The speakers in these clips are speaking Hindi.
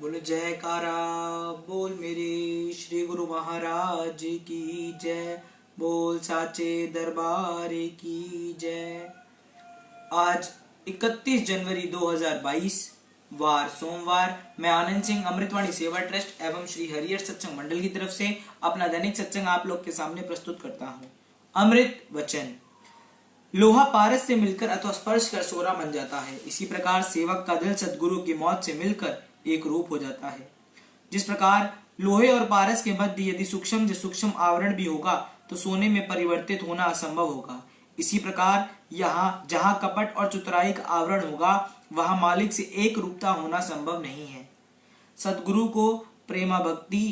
बोल जयकारा बोल मेरे श्री गुरु महाराज की जय। बोल साचे दरबार की जय। आज 31 जनवरी 2022 वार सोमवार, मैं आनंद सिंह अमृतवाणी सेवा ट्रस्ट एवं श्री हरिहर सत्संग मंडल की तरफ से अपना दैनिक सत्संग आप लोग के सामने प्रस्तुत करता हूँ। अमृत वचन। लोहा पारस से मिलकर अथवा स्पर्श कर सोना बन जाता है, इसी प्रकार सेवक का दिल सद्गुरु की मौत से मिलकर एक रूप हो जाता है। जिस प्रकार लोहे और पारस के मध्य यदि सूक्ष्म से सूक्ष्म आवरण भी होगा तो सोने में परिवर्तित होना असंभव होगा, इसी प्रकार यहाँ जहाँ कपट और चतुराई का आवरण होगा वहां मालिक से एक रूपता होना संभव नहीं है। सद्गुरु को प्रेमा भक्ति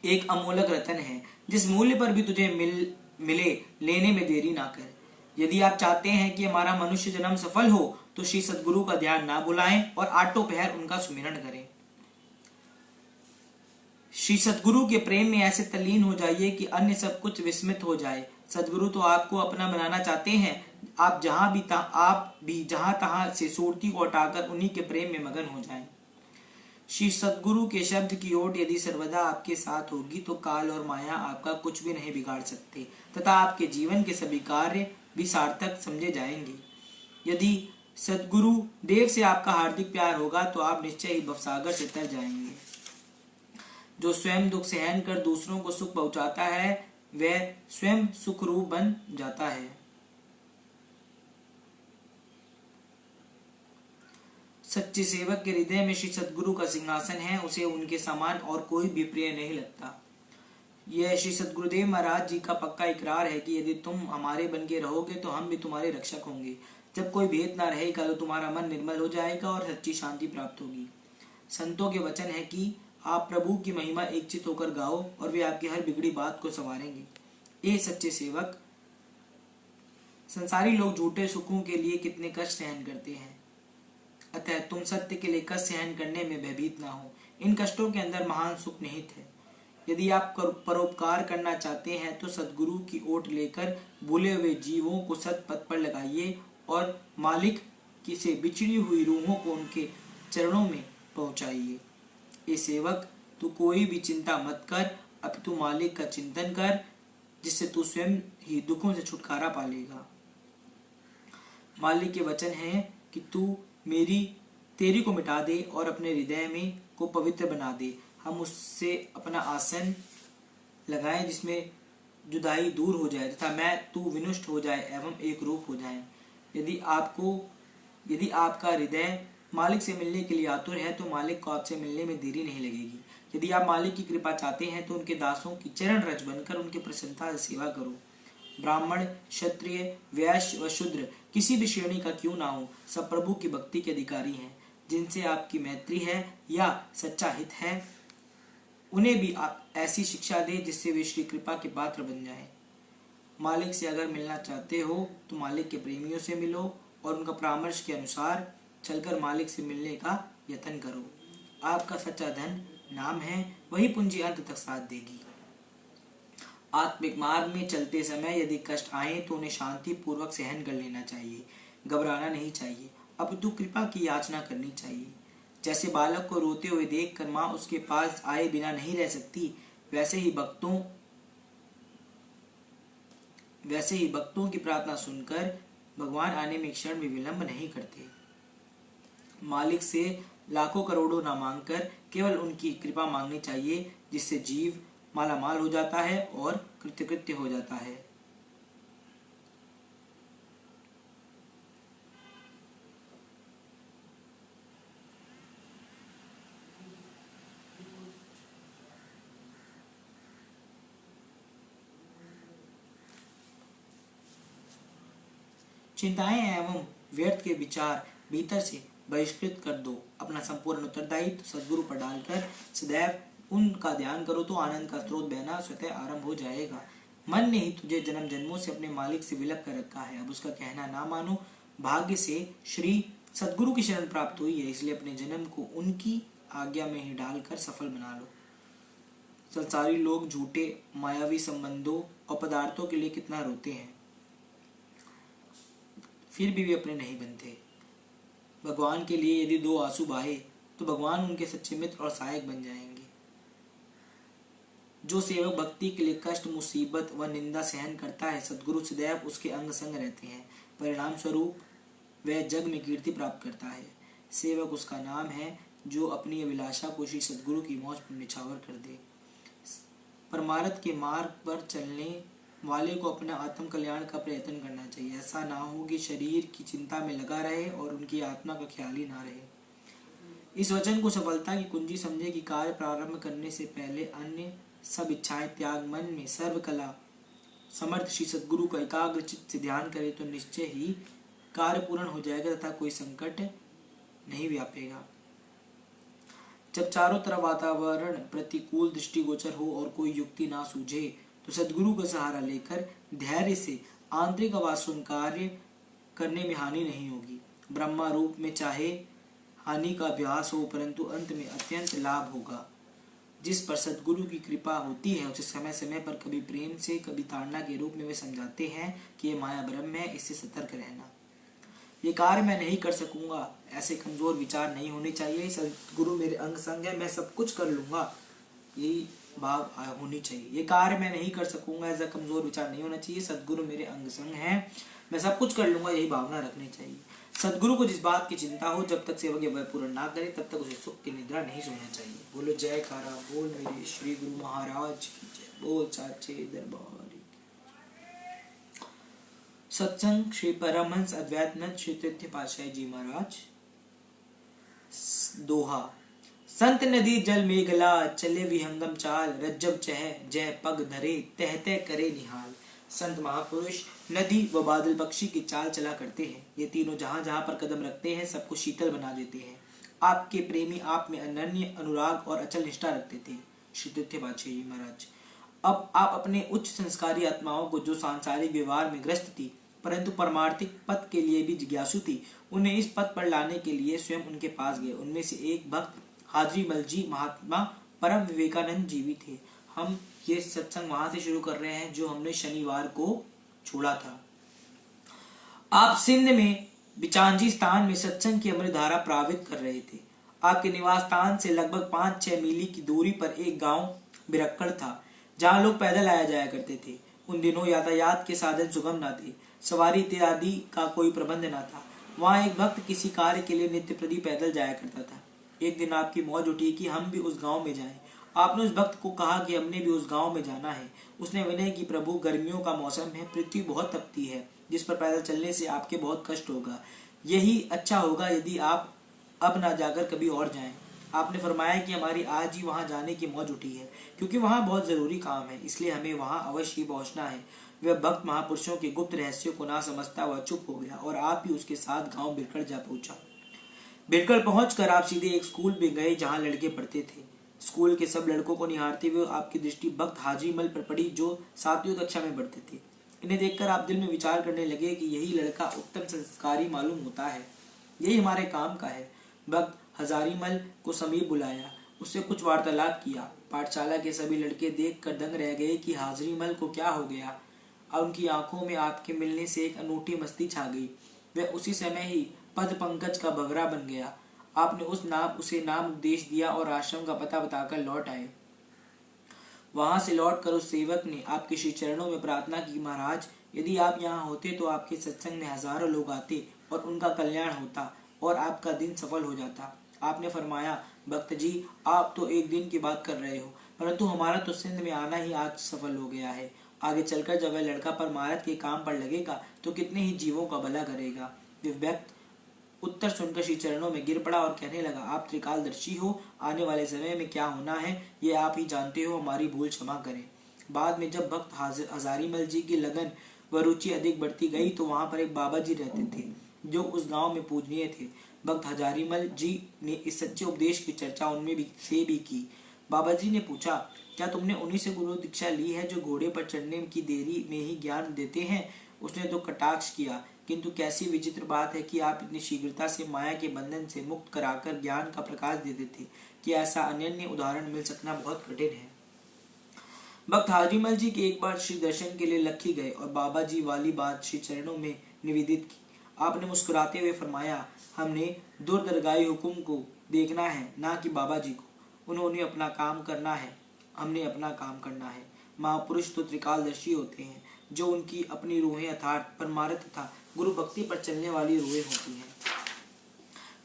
एक अमूल्य रतन है, जिस मूल्य पर भी तुझे मिले लेने में देरी ना कर। यदि आप चाहते हैं कि हमारा मनुष्य जन्म सफल हो तो श्री सद्गुरु का ध्यान ना भुलाएं और आठों पहर उनका सुमिरन करें। श्री सद्गुरु के प्रेम में ऐसे तल्लीन हो जाइए कि अन्य सब कुछ विस्मित हो जाए। सद्गुरु तो आपको अपना बनाना चाहते हैं, आप भी जहां तहां से सूरती को हटाकर उन्हीं के प्रेम में मगन हो जाएं। श्री सद्गुरु के शब्द की ओट यदि सर्वदा आपके साथ होगी तो काल और माया आपका कुछ भी नहीं बिगाड़ सकते तथा आपके जीवन के सभी कार्य भी सार्थक समझे जाएंगे। यदि सद्गुरु देव से आपका हार्दिक प्यार होगा तो आप निश्चय ही भवसागर से तर जाएंगे। जो स्वयं दुख सहन कर दूसरों को सुख पहुंचाता है वह स्वयं सुख रूप बन जाता है। सच्चे सेवक के हृदय में श्री सद्गुरु का सिंहासन है, उसे उनके समान और कोई भी प्रिय नहीं लगता। यह श्री सद्गुरुदेव महाराज जी का पक्का इकरार है कि यदि तुम हमारे बन के रहोगे तो हम भी तुम्हारे रक्षक होंगे। जब कोई भेद ना रहेगा तो तुम्हारा मन निर्मल हो जाएगा और सच्ची शांति प्राप्त होगी। संतों के वचन है कि आप प्रभु की महिमा एकचित होकर गाओ और वे आपकी हर बिगड़ी बात को संवारेंगे। ए सच्चे सेवक, संसारी लोग झूठे सुखों के लिए कितने कष्ट सहन करते हैं, अतः तुम सत्य के लिए कष्ट सहन करने में भयभीत ना हो। इन कष्टों के अंदर महान सुख निहित है। यदि आप परोपकार करना चाहते हैं तो सद्गुरु की ओट लेकर भूले हुए जीवों को सत्पथ पर लगाइए और मालिक की से बिछड़ी हुई रूहों को उनके चरणों में पहुंचाइए। ये सेवक, तू कोई भी चिंता मत कर, अब तू मालिक का चिंतन कर, जिससे तू स्वयं ही दुखों से छुटकारा पालेगा। मालिक के वचन है कि तू तेरी को मिटा दे और अपने हृदय में को पवित्र बना दे। हम उससे अपना आसन लगाएं जिसमें जुदाई दूर हो जाए तथा मैं तू विनुष्ट हो जाए एवं एक रूप हो जाए। यदि आपका हृदय मालिक से मिलने के लिए आतुर है तो मालिक को आपसे मिलने में देरी नहीं लगेगी। यदि आप मालिक की कृपा चाहते हैं तो उनके दासों की चरण रज बनकर उनकी प्रसन्नता से सेवा करो। ब्राह्मण, क्षत्रिय, वैश्य व शूद्र किसी भी श्रेणी का क्यों ना हो, सब प्रभु की भक्ति के अधिकारी हैं। जिनसे आपकी मैत्री है या सच्चा हित है उन्हें भी आप ऐसी शिक्षा दे जिससे वे श्री कृपा के पात्र बन जाएं। मालिक से अगर मिलना चाहते हो तो मालिक के प्रेमियों से मिलो और उनका परामर्श के अनुसार चलकर मालिक से मिलने का यत्न करो। आपका सच्चा धन नाम है, वही पूंजी अंत तक साथ देगी। आत्मिक मार्ग में चलते समय यदि कष्ट आए तो उन्हें शांति पूर्वक सहन कर लेना चाहिए, घबराना नहीं चाहिए, अपितु कृपा की याचना करनी चाहिए। जैसे बालक को रोते हुए देखकर माँ उसके पास आए बिना नहीं रह सकती, वैसे ही भक्तों की प्रार्थना सुनकर भगवान आने में क्षण भी विलंब नहीं करते। मालिक से लाखों करोड़ों ना मांगकर केवल उनकी कृपा मांगनी चाहिए, जिससे जीव मालामाल हो जाता है और कृतकृत्य हो जाता है। चिंताएं एवं व्यर्थ के विचार भीतर से बहिष्कृत कर दो। अपना संपूर्ण उत्तरदायित्व सद्गुरु पर डालकर सदैव उनका ध्यान करो तो आनंद का स्रोत बहना स्वतः आरंभ हो जाएगा। मन ने ही तुझे जन्म जन्मों से अपने मालिक से विलप कर रखा है, अब उसका कहना ना मानो। भाग्य से श्री सद्गुरु की शरण प्राप्त हुई है, इसलिए अपने जन्म को उनकी आज्ञा में ही डालकर सफल बना लो। संसारी लोग झूठे मायावी संबंधों और पदार्थों के लिए कितना रोते हैं, फिर भी वे अपने नहीं बनते। भगवान के लिए यदि दो आंसू बहे तो भगवान उनके सच्चे मित्र और सहायक बन जाएंगे। जो सेवक भक्ति के लिए कष्ट, मुसीबत व निंदा सहन करता है, सद्गुरु सदैव उसके अंग संग रहते हैं। परिणाम स्वरूप वह जग में कीर्ति प्राप्त करता है। सेवक उसका नाम है जो अपनी अभिलाषा को श्री सद्गुरु की मौज पर निछावर कर दे। परमार्थ के मार्ग पर चलने वाले को अपना आत्म कल्याण का प्रयत्न करना चाहिए। ऐसा ना हो कि शरीर की चिंता में लगा रहे और उनकी आत्मा का ख्याल ही ना रहे। इस वचन को सफलता की कुंजी समझे कि कार्य प्रारंभ करने से पहले अन्य सब इच्छाएं त्याग, मन में सर्वकला समर्थ श्री सद्गुरु का एकाग्र चित्त से ध्यान करे तो निश्चय ही कार्य पूर्ण हो जाएगा तथा कोई संकट नहीं व्यापेगा। जब चारों तरफ वातावरण प्रतिकूल दृष्टिगोचर हो और कोई युक्ति ना सूझे तो सद्गुरु का सहारा लेकर धैर्य से आंतरिक अवासन कार्य करने में हानि नहीं होगी। ब्रह्मा रूप में चाहे हानि का अभ्यास हो, परंतु अंत में अत्यंत लाभ होगा। जिस पर सद्गुरु की कृपा होती है उसे समय समय पर कभी प्रेम से, कभी ताड़ना के रूप में वे समझाते हैं कि ये माया ब्रह्म है, इससे सतर्क रहना। ये कार्य मैं नहीं कर सकूंगा, ऐसे कमजोर विचार नहीं होने चाहिए। सद्गुरु मेरे अंग संग है, मैं सब कुछ कर लूंगा, यही भाव होनी चाहिए। ये कार्य मैं नहीं कर सकूंगा, ऐसा कमजोर विचार नहीं होना चाहिए। सद्गुरु मेरे अंग संग है, मैं सब कुछ कर लूंगा, यही भावना रखनी चाहिए। सद्गुरु को जिस बात की चिंता हो, जब तक सेवक वह पूर्ण ना करे तब तक उसे सुख की निद्रा नहीं सोना चाहिए। बोलो जयकारा बोल मेरे श्री गुरु महाराज की जय। बोल साचे दरबार की। सत्संग श्री परमहंस अद्वैतनाथ श्री तृतीय पातशाही जी महाराज। दोहा। संत नदी जल मेघला, चले विहंगम चाल, रज्जब चह जय पग धरे, तह तह करे निहाल। संत महापुरुष नदी व बादल पक्षी की चाल चला करते हैं। ये तीनों जहां जहां पर कदम रखते हैं सबको शीतल बना देते हैं। आपके प्रेमी आप में अनन्य अनुराग और अचल निष्ठा रखते थे श्री तृतीय पातशाही जी महाराज। अब आप अपने उच्च संस्कारी आत्माओं को जो सांसारिक व्यवहार में ग्रस्त थी परंतु परमार्थिक पद के लिए भी जिज्ञासु थी, उन्हें इस पद पर लाने के लिए स्वयं उनके पास गए। उनमें से एक भक्त हाजरी मल जी महात्मा परम विवेकानंद जी भी थे। हम ये सत्संग वहां से शुरू कर रहे हैं जो हमने शनिवार को छोड़ा था। आप सिंध में बिचांजी स्थान में सत्संग की अमृत धारा प्रवाहित कर रहे थे। आपके निवास स्थान से लगभग 5-6 मील की दूरी पर एक गांव बिरक्कड़ था जहां लोग पैदल आया जाया करते थे। उन दिनों यातायात के साधन सुगम न थे, सवारी इत्यादि का कोई प्रबंध न था। वहां एक भक्त किसी कार्य के लिए नित्य प्रति पैदल जाया करता था। एक दिन आपकी मौज उठी कि हम भी उस गांव में जाएं। आपने उस भक्त को कहा कि हमने भी उस गांव में जाना है। उसने विनय की प्रभु, गर्मियों का मौसम है, पृथ्वी बहुत तपती है जिस पर पैदल चलने से आपके बहुत कष्ट होगा। यही अच्छा होगा यदि आप अब ना जाकर कभी और जाएं। आपने फरमाया कि हमारी आज ही वहां जाने की मौज उठी है क्योंकि वहां बहुत जरूरी काम है, इसलिए हमें वहां अवश्य ही पहुंचना है। वह भक्त महापुरुषों के गुप्त रहस्यों को ना समझता हुआ चुप हो गया और आप भी उसके साथ गांव बिरकड़ जा पहुंचा। बिरकड़ पहुंचकर आप सीधे एक स्कूल में गए जहां लड़के पढ़ते थे। स्कूल के सब लड़कों को निहारते हुए आपकी दृष्टि भक्त हाजी मल पर पड़ी जो 7वीं कक्षा में पढ़ते थे। इन्हें देखकर आप दिल में विचार करने लगे कि यही लड़का उत्तम संस्कारी मालूम होता है, यही हमारे काम का है। भक्त हजारीमल को समीप बुलाया, उससे कुछ वार्तालाप किया। पाठशाला के सभी लड़के देखकर दंग रह गए कि हाजरीमल को क्या हो गया। और उनकी आंखों में आपके मिलने से एक अनूठी मस्ती छा गई। वह उसी समय ही पद पंकज का भवरा बन गया। आपने उसे नाम उपदेश दिया और आश्रम का पता बताकर लौट आए। वहां से लौटकर उस सेवक ने आपके श्री चरणों में प्रार्थना की, महाराज यदि आप यहाँ होते तो आपके सत्संग में हजारों लोग आते और उनका कल्याण होता और आपका दिन सफल हो जाता। आपने फरमाया, भक्त जी आप तो एक दिन की बात कर रहे हो, परंतु हमारा तो सिंध में आना ही आज सफल हो गया है। आगे चलकर जब वह लड़का परमार्थ के काम पर लगेगा तो कितने ही जीवों का भला करेगा। व्यक्त उत्तर सुनकर श्री चरणों में गिर पड़ा और कहने लगा, आप त्रिकालदर्शी हो, आने वाले समय में क्या होना है ये आप ही जानते हो, हमारी भूल क्षमा करें। बाद में जब भक्त हजारीमल जी की लगन व रुचि अधिक बढ़ती गई तो वहां पर एक बाबा जी रहते थे जो उस गांव में पूजनीय थे। भक्त हजारीमल जी ने इस सच्चे उपदेश की चर्चा उनमें भी की। बाबा जी ने पूछा, क्या तुमने उन्हीं से गुरु दीक्षा ली है जो घोड़े पर चढ़ने की देरी में ही ज्ञान देते हैं? उसने तो कटाक्ष किया, किंतु कैसी विचित्र बात है कि आप इतनी शीघ्रता से माया के बंधन से मुक्त कराकर ज्ञान का प्रकाश देते थे कि ऐसा अनन्य उदाहरण मिल सकना बहुत कठिन है। भक्त हाजीमल जी के एक बार श्री दर्शन के लिए लखी गए और बाबा जी वाली बात श्री चरणों में निवेदित की। आपने मुस्कुराते हुए फरमाया, हमने दुर्दरगाही हुकुम को देखना है, ना कि बाबा जी को। उन्होंने अपना काम करना है, हमने अपना काम करना है। महापुरुष तो त्रिकालदर्शी होते हैं, जो उनकी अपनी रूहें अर्थात परमार्थ तथा गुरु भक्ति पर चलने वाली रूहें होती हैं।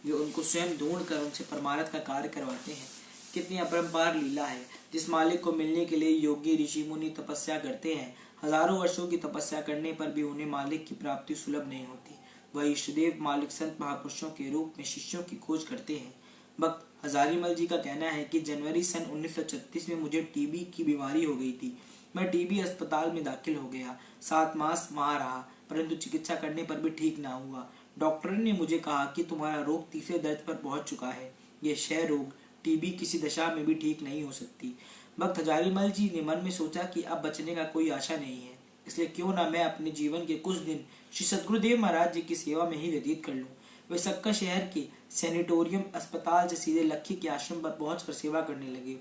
वे उनको स्वयं ढूंढ कर उनसे परमार्थ का कार्य करवाते हैं। कितनी अपरंपार लीला है। जिस मालिक को मिलने के लिए योगी ऋषि मुनि तपस्या करते हैं, हजारों वर्षों की तपस्या करने पर भी उन्हें मालिक की प्राप्ति सुलभ नहीं होती। वह इष्टदेव मालिक संत महापुरुषों के रूप में शिष्यों की खोज करते हैं। भक्त हजारीमल जी का कहना है कि जनवरी सन 1936 में मुझे टीबी की बीमारी हो गई थी। मैं टीबी अस्पताल में दाखिल हो गया। 7 मास वहां रहा, परंतु चिकित्सा करने पर भी ठीक ना हुआ। डॉक्टर ने मुझे कहा कि तुम्हारा रोग तीसरे दर्ज पर पहुंच चुका है। यह क्षय रोग टीबी किसी दशा में भी ठीक नहीं हो सकती। भक्त हजारीमल जी ने मन में सोचा कि अब बचने का कोई आशा नहीं है, इसलिए क्यों ना मैं अपने जीवन के कुछ दिन श्री सद्गुरुदेव महाराज जी की सेवा में ही व्यतीत कर लूं। वे सक्का शहर के सैनिटोरियम अस्पताल से सीधे लक्खी के आश्रम पर पहुंचकर सेवा करने लगे।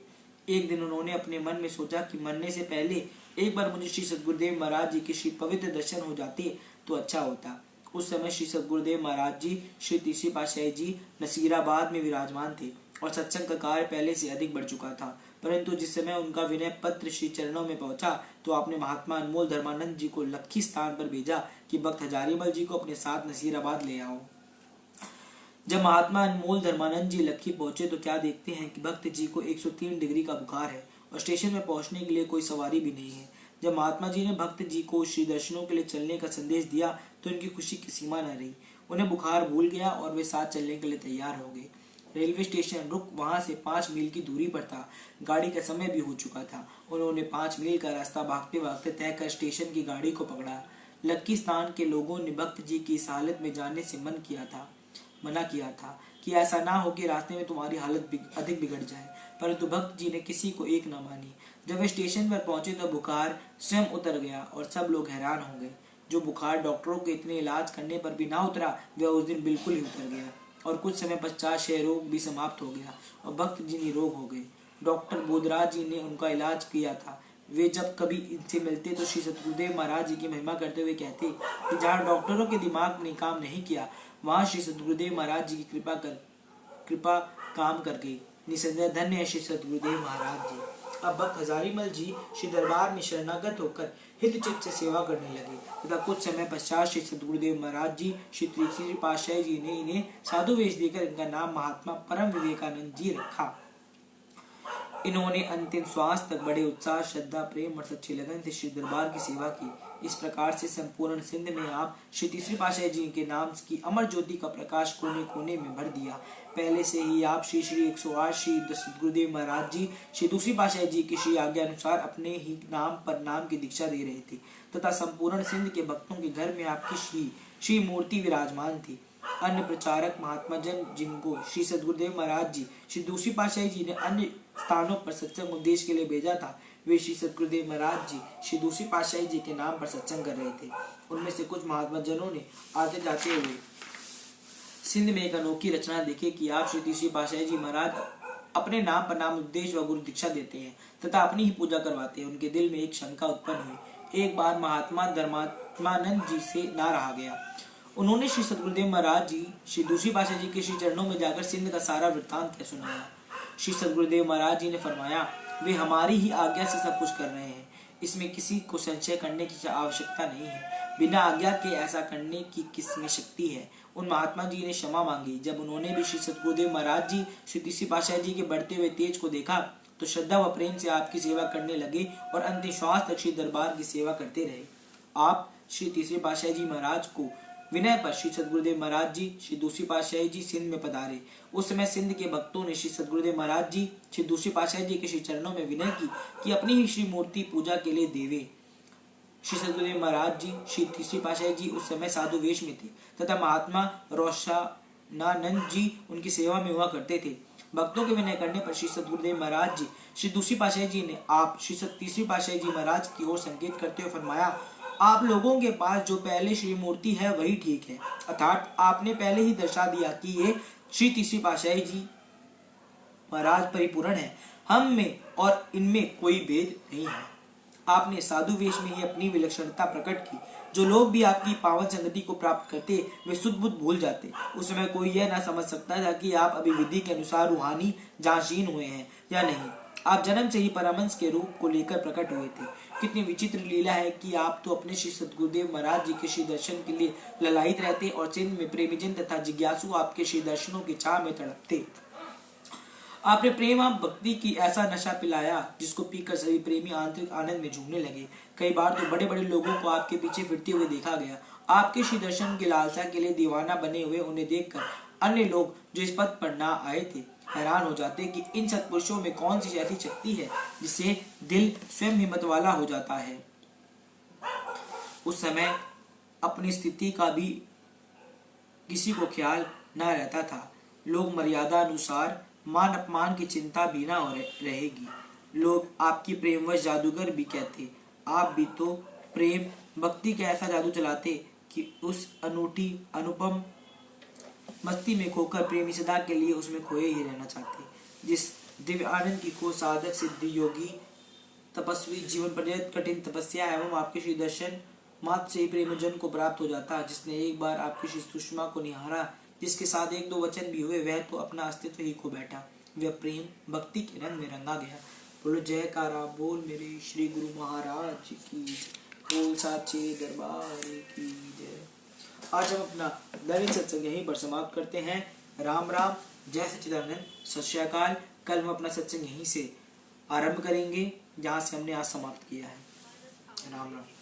एक दिन उन्होंने अपने मन में सोचा कि मरने से पहले एक बार मुझे श्री सद्गुरुदेव महाराज जी के श्री पवित्र दर्शन हो जाते तो अच्छा होता। उस समय श्री सद्गुरुदेव महाराज जी श्री तीसरी पातशाही जी नसीराबाद में विराजमान थे और सत्संग का कार्य पहले से अधिक बढ़ चुका था। परंतु जिस समय उनका विनय पत्र श्री चरणों में पहुंचा तो आपने महात्मा अनमोल धर्मानंद जी को लक्खी स्थान पर भेजा कि भक्त हजारीमल जी को अपने साथ नसीराबाद ले आओ। जब महात्मा अनमोल धर्मानंद जी लक्खी पहुंचे तो क्या देखते हैं कि भक्त जी को 103 डिग्री का बुखार है और स्टेशन में पहुंचने के लिए कोई सवारी भी नहीं है। जब महात्मा जी ने भक्त जी को श्री दर्शनों के लिए चलने का संदेश दिया तो उनकी खुशी की सीमा न रही। उन्हें बुखार भूल गया और वे साथ चलने के लिए तैयार हो गए। रेलवे स्टेशन रुक वहां से 5 मील की दूरी पर था। गाड़ी का समय भी हो चुका था। उन्होंने 5 मील का रास्ता भागते भागते तय कर स्टेशन की गाड़ी को पकड़ा। लक्की स्थान के लोगों ने भक्त जी की इस हालत में जाने से मना किया था कि ऐसा ना हो कि रास्ते में तुम्हारी हालत अधिक बिगड़ जाए, परंतु भक्त जी ने किसी को एक न मानी। जब वे स्टेशन पर पहुंचे तो बुखार स्वयं उतर गया और सब लोग हैरान हो गए। जो बुखार डॉक्टरों के इतने इलाज करने पर भी ना उतरा, वह उस दिन बिल्कुल ही उतर गया और कुछ समय पश्चात क्षय रोग भी समाप्त हो गया और भक्त जी निरोग हो गए। डॉक्टर बोधराज जी ने उनका इलाज किया था। वे जब कभी इनसे मिलते तो श्री सद्गुरुदेव महाराज जी की महिमा करते हुए कहते कि जहाँ डॉक्टरों के दिमाग ने काम नहीं किया, वहां श्री सद्गुरुदेव महाराज जी की कृपा काम कर गई। निसंदेह धन्य है श्री सद्गुरुदेव महाराज जी। अब भक्त हजारीमल जी श्री दरबार में शरणागत होकर हितचित से सेवा करने लगे तथा कुछ समय पश्चात श्री सद्गुरुदेव महाराज जी श्री तीसरी पातशाही जी ने इन्हें साधु वेश देकर इनका नाम महात्मा परम विवेकानंद जी रखा। इन्होंने अंतिम श्वास तक बड़े उत्साह, श्रद्धा, प्रेम और सच्ची लगन से श्री दरबार की सेवा की। इस प्रकार से संपूर्ण सिंध में आप श्री तीसरी पातशाही जी के नाम की अमर ज्योति का प्रकाश कोने कोने में भर दिया। पहले से ही आप श्री 108 श्री सद्गुरुदेव महाराज जी श्री दूसरी पातशाही जी की श्री आज्ञा अनुसार अपने ही नाम पर नाम की दीक्षा दे रहे थे तथा संपूर्ण सिंध के भक्तों के घर में आपकी श्री मूर्ति विराजमान थी। अन्य प्रचारक महात्मा जन जिनको श्री सद्गुरुदेव महाराज जी श्री दूसरी पातशाही जी ने अन्य स्थानों पर सत्संग उपदेश के लिए भेजा था, वे श्री सद्गुरुदेव महाराज जी श्री दूसरी पातशाही जी के नाम पर सत्संग कर रहे थे। उनमें से कुछ महात्मा जनों ने आते जाते हुए सिंध में एक अनोखी रचना देखी कि आप श्री तीसरी पातशाही जी महाराज अपने नाम पर नाम उपदेश व गुरु दीक्षा देते हैं तथा अपनी ही पूजा करवाते हैं। उनके दिल में एक शंका उत्पन्न हुई। एक बार महात्मा धर्मानंद जी से ना रहा गया। उन्होंने श्री सद्गुरुदेव महाराज जी श्री दूसरी पातशाही जी के श्री चरणों में जाकर सिंध का सारा वृत्तांत सुनाया। श्री सद्गुरुदेव महाराज जी ने फरमाया, वे हमारी ही आज्ञा से सब कुछ कर रहे हैं, इसमें किसी को संशय करने की आवश्यकता नहीं है। बिना आज्ञा के ऐसा करने की किसमें शक्ति है। उन महात्मा जी ने क्षमा मांगी। जब उन्होंने भी श्री सद्गुरुदेव महाराज जी श्री तीसरी पातशाही जी के बढ़ते हुए तेज को देखा तो श्रद्धा व प्रेम से आपकी सेवा करने लगे और अंतिम श्वास तक श्री दरबार की सेवा करते रहे। आप श्री तीसरी पातशाही जी महाराज को विनय पर श्री सद्गुरुदेव महाराज जी श्री दूसरी पातशाही जी सिंध में पधारे। उस समय सिंध के भक्तों ने श्री सद्गुरुदेव महाराज जी श्री दूसरी पातशाही जी के श्री चरणों में विनय की कि अपनी ही श्री मूर्ति पूजा के लिए देवे। श्री सद्गुरुदेव महाराज जी श्री तीसरी पातशाही जी उस समय साधु वेश में थे तथा महात्मा रोशनानंद जी उनकी सेवा में हुआ करते थे। भक्तों के विनय करने पर श्री सद्गुरुदेव महाराज जी श्री दूसरी पातशाही जी ने आप श्री तीसरी पातशाही जी महाराज की ओर संकेत करते हुए फरमाया, आप लोगों के पास जो पहले श्री मूर्ति है वही ठीक है, अर्थात आपने पहले ही दर्शा दिया कि ये श्री तीसरी पातशाही जी महाराज परिपूर्ण है। हम में और इनमें कोई भेद नहीं है। आपने साधु वेश में ही अपनी विलक्षणता प्रकट की। जो लोग भी आपकी पावन संगति को प्राप्त करते वे शुद्ध बुद्ध भूल जाते। उस समय कोई यह ना समझ सकता था कि आप अभी विधि के अनुसार रूहानी जांचीन हुए हैं या नहीं। आप जन्म से ही परमहंस के रूप को लेकर प्रकट हुए थे। कितनी विचित्र लीला है कि आप तो अपने श्री सद्गुरुदेव महाराज जी के श्री दर्शन के लिए ललायित रहते और सिंध में प्रेमीजन तथा जिज्ञासु आपके श्री दर्शनों की चाह में तड़पते। आपने प्रेम आप भक्ति की ऐसा नशा पिलाया जिसको पीकर सभी प्रेमी आंतरिक आनंद में झूमने लगे। कई बार तो बड़े बड़े लोगों को आपके पीछे फिरते हुए देखा गया। आपके श्री दर्शन की लालसा के लिए दीवाना बने हुए उन्हें देखकर अन्य लोग जो इस पद पर ना आए थे हैरान हो जाते कि इन सत्पुरुषों में कौन सी ऐसी शक्ति है जिससे दिल स्वयं हिम्मत वाला हो जाता है। उस समय अपनी स्थिति का भी किसी को ख्याल न रहता था। लोग मर्यादा अनुसार मान अपमान की चिंता भी ना रहेगी। लोग आपकी प्रेमवश जादूगर भी कहते। आप भी तो प्रेम भक्ति का ऐसा जादू चलाते कि उस अनूठी अनुपम मस्ती में खोकर प्रेमी सदा के लिए उसमें खोए ही रहना चाहते। जिस दिव्य आनंद की खोज साधक सिद्धि योगी तपस्वी जीवन पर्यंत कठिन तपस्या एवं आपके श्री दर्शन मात्र से ही प्रेमजन को प्राप्त हो जाता। जिसने एक बार आपकी श्री सुषमा को निहारा, जिसके साथ एक दो वचन भी हुए, वह तो अपना अस्तित्व ही खो बैठा। वह प्रेम भक्ति के रंग में रंगा गया। बोलो जयकारा बोल मेरे श्री गुरु महाराज की, बोल साचे दरबार की जय। आज हम अपना दैनिक सत्संग यहीं पर समाप्त करते हैं। राम राम, जय सच्चिदानंद, सत श्री अकाल। कल हम अपना सत्संग यहीं से आरंभ करेंगे जहाँ से हमने आज समाप्त किया है। राम राम।